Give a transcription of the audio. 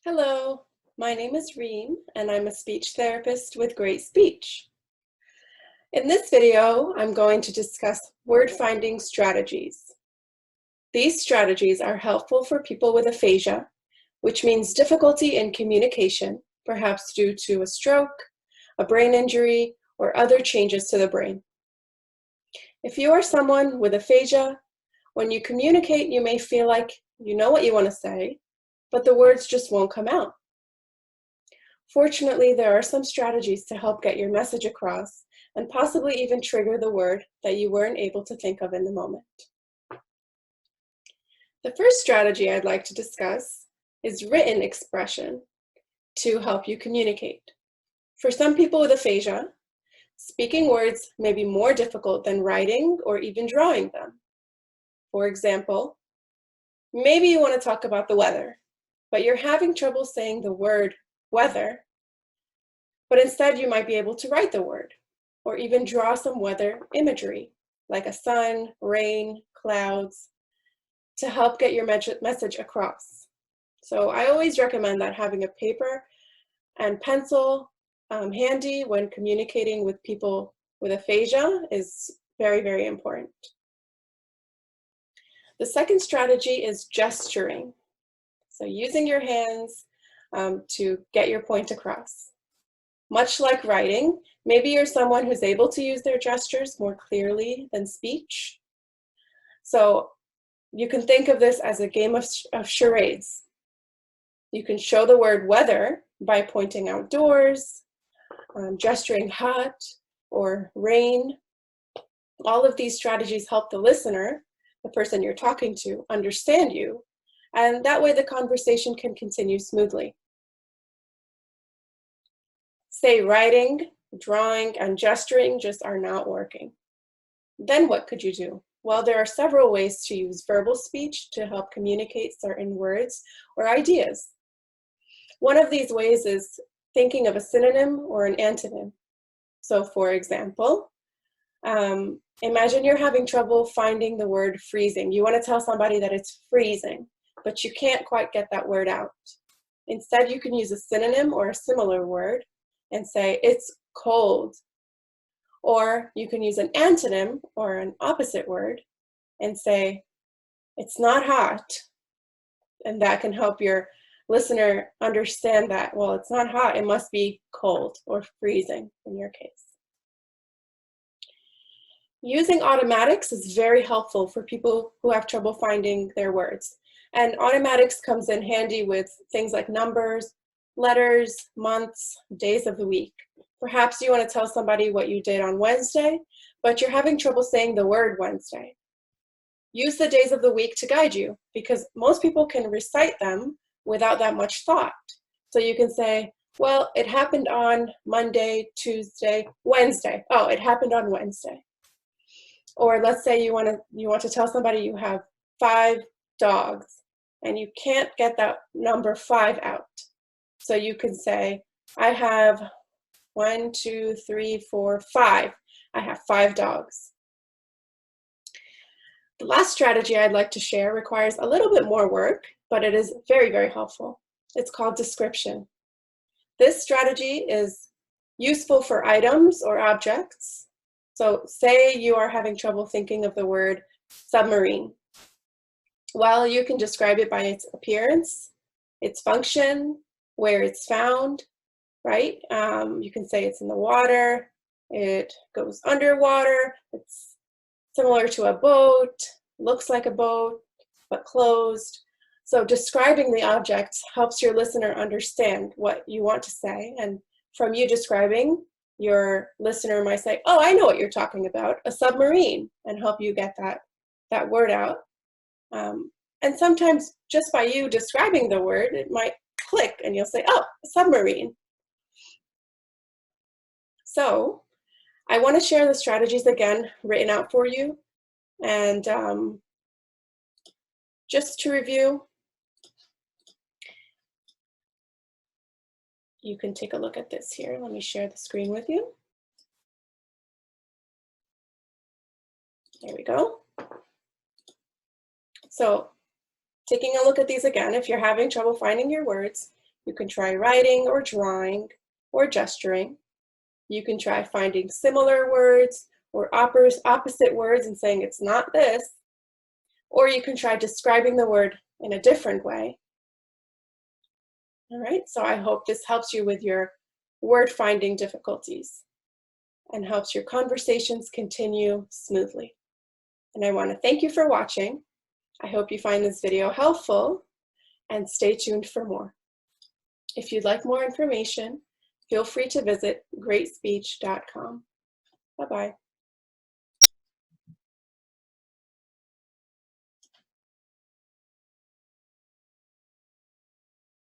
Hello, my name is Reem, and I'm a speech therapist with Great Speech. In this video, I'm going to discuss word finding strategies. These strategies are helpful for people with aphasia, which means difficulty in communication, perhaps due to a stroke, a brain injury, or other changes to the brain. If you are someone with aphasia, when you communicate, you may feel like you know what you want to say, but the words just won't come out. Fortunately, there are some strategies to help get your message across and possibly even trigger the word that you weren't able to think of in the moment. The first strategy I'd like to discuss is written expression to help you communicate. For some people with aphasia, speaking words may be more difficult than writing or even drawing them. For example, maybe you want to talk about the weather, but you're having trouble saying the word weather, but instead you might be able to write the word or even draw some weather imagery like a sun, rain, clouds to help get your message across. So I always recommend that having a paper and pencil handy when communicating with people with aphasia is very, very important. The second strategy is gesturing. So using your hands to get your point across. Much like writing, maybe you're someone who's able to use their gestures more clearly than speech. So you can think of this as a game of charades. You can show the word weather by pointing outdoors, gesturing hot or rain. All of these strategies help the listener, the person you're talking to, understand you, and that way the conversation can continue smoothly. Say writing, drawing, and gesturing just are not working. Then what could you do? Well, there are several ways to use verbal speech to help communicate certain words or ideas. One of these ways is thinking of a synonym or an antonym. So for example, imagine you're having trouble finding the word freezing. You want to tell somebody that it's freezing, but you can't quite get that word out. Instead, you can use a synonym or a similar word and say, it's cold. Or you can use an antonym or an opposite word and say, it's not hot. And that can help your listener understand that, well, it's not hot, it must be cold or freezing in your case. Using automatics is very helpful for people who have trouble finding their words. And automatics comes in handy with things like numbers, letters, months, days of the week. Perhaps you want to tell somebody what you did on Wednesday, but you're having trouble saying the word Wednesday. Use the days of the week to guide you, because most people can recite them without that much thought. So you can say, well, it happened on Monday, Tuesday, Wednesday. Oh, it happened on Wednesday. Or let's say you want to tell somebody you have 5 dogs and you can't get that number 5 out. So you can say, I have 1, 2, 3, 4, 5. I have 5 dogs. The last strategy I'd like to share requires a little bit more work, but it is very, very helpful. It's called description. This strategy is useful for items or objects. So say you are having trouble thinking of the word submarine. Well, you can describe it by its appearance, its function, where it's found, right? You can say it's in the water, it goes underwater, it's similar to a boat, looks like a boat, but closed. So describing the object helps your listener understand what you want to say. And from you describing, your listener might say, oh, I know what you're talking about, a submarine, and help you get that word out. And sometimes just by you describing the word, it might click and you'll say, oh, a submarine. So I want to share the strategies again written out for you. And just to review, you can take a look at this here. Let me share the screen with you. There we go. So taking a look at these again, if you're having trouble finding your words, You can try writing or drawing or gesturing. You can try finding similar words or opposite words and saying it's not this. Or you can try describing the word in a different way. All right, so I hope this helps you with your word finding difficulties and helps your conversations continue smoothly. And I want to thank you for watching. I hope you find this video helpful and stay tuned for more. If you'd like more information, feel free to visit greatspeech.com. Bye-bye.